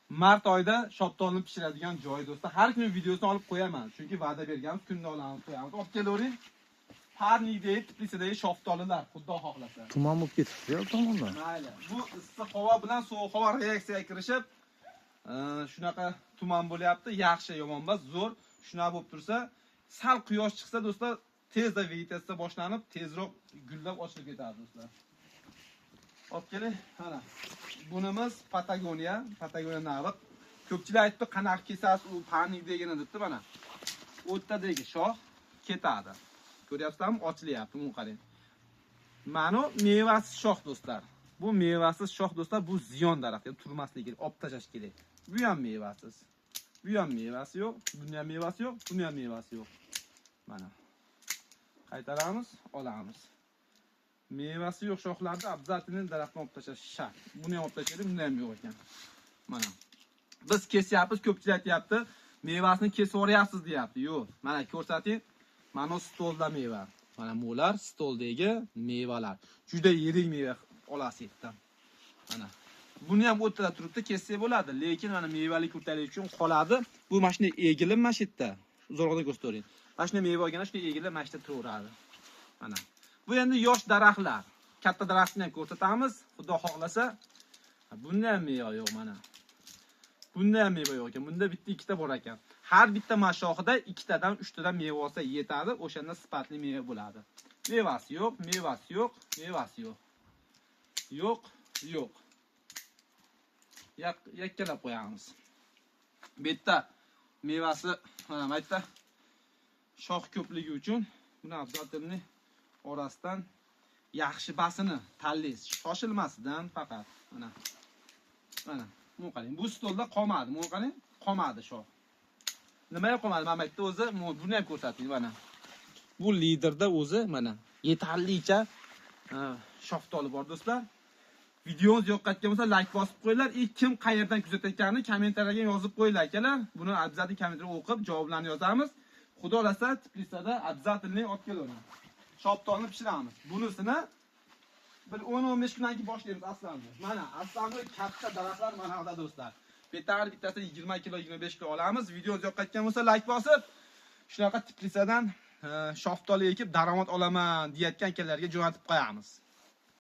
mart oyida shoptolni pishiradigan joy do'stlar. Har kuni videosini olib qo'yaman. Chunki va'da berganmiz, kunda olamiz, qo'yamiz. Olib kelavering. Parnidagi, Tbilisidagi shoftolilar, xudo xohlasa. Tuman bo'lib ketibdi yo tomonda. Mayli. Bu issiq havo bilan sovuq havo reaksiyaga kirishib, shunaqa tuman bo'lyapti. Yaxshi, yomon emas, zo'r. Shunaqa bo'lib tursa, sal quyosh chiqsa do'stlar, tezda vegetatsiya boshlanib, tezroq gullab ochilib ketadi do'stlar. Olib keling, mana. Bunimiz Patagoniya naviq. Ko'pchilik aytdi, qanaqa kesasiz u parnidagini debdi mana. O'rtadagi shox ketadi. Ko'ryapsizlarmi? Ochilyapti, bu qarang. Mana mevasiz shox do'stlar. Bu mevasiz shox do'stlar, bu ziyon daraxt, turmasligi kerak, olib tashlash kerak. Bu ham mevasiz. Bu ham mevasi yo'q, bunda ham mevasi yo'q, bunda ham mevasi yo'q. Mana. Qaytaramiz, olamiz. Mevasi yo'q shoxlarni обязательно daraxtni olib tashlash shart. Buni ham olib tashlaylik, bunda ham yo'q ekan. Mana. Biz kesyapmiz, ko'pchilik aytayapti, mevasini kesib o'ryapsiz deyapti. Yo'q, mana ko'rsating. Mana stolda meva. Mana bular stoldagi mevalar. Juda yirik meva olasiz yerdan. Mana. Buni ham o'rtada turibdi, kessak bo'ladi, lekin mana mevali ko'tarish uchun qoladi. Bu mashina egilib mana shu yerda. Zo'rg'ida ko'rsatavering. Mana shunday meva olganda shunday egilib mana shu yerda turaveradi. Mana. Bu endi yosh daraxtlar. Katta daraxtni ham ko'rsatamiz, xudo xohlasa. Bunda ham meva yo'q mana. Bunda ham meva yo'q ekan. Bunda bitta ikkita bor ekan. Har bitta mashoxida ikkitadan 3tadan meva olsa yetadi, o'shanda sifatli meva bo'ladi. Mevasi yo'q, mevasi yo'q, mevasi yo'q. Yo'q, yo'q. Yakkalab qo'yamiz. Bu yerda mevasi, mana bu yerda shox ko'pligi uchun buni abzalni orasidan yaxshi basini tanlaysiz. Shoshilmasidan faqat. Mana. Mana. Bu qarang, bu stolda qolmadi. Bu qarang, qolmadi shox. Nimaga qolmadi? Mana bu yerda o'zi buni ham ko'rsating mana. Bu liderda o'zi mana yetarlicha shoftoli bor do'stlar. Videomiz yoqqatgan bo'lsa like bosib qo'yinglar. Kim qayerdan kuzatayotganini kommentariyga yozib qo'yinglar akalar. Buni обязательно kommentarga o'qib javoblarni yozamiz. Xudo xolasa Tbilisida обязательно olib kelaman. Shoftolni pishiramiz. Bunisini bir 10-15 kundan keyin boshlaymiz aslanda. Mana aslanda katta daraxtlar mana haqda do'stlar. Betar bittasi 20 kilo, 25 kilo olamiz. Videomiz yoqqatgan bo'lsa like bosib, shunaqa Tbilisidan shoftoli ekib daromad olaman deyotgan akalarga jo'natib qo'yamiz.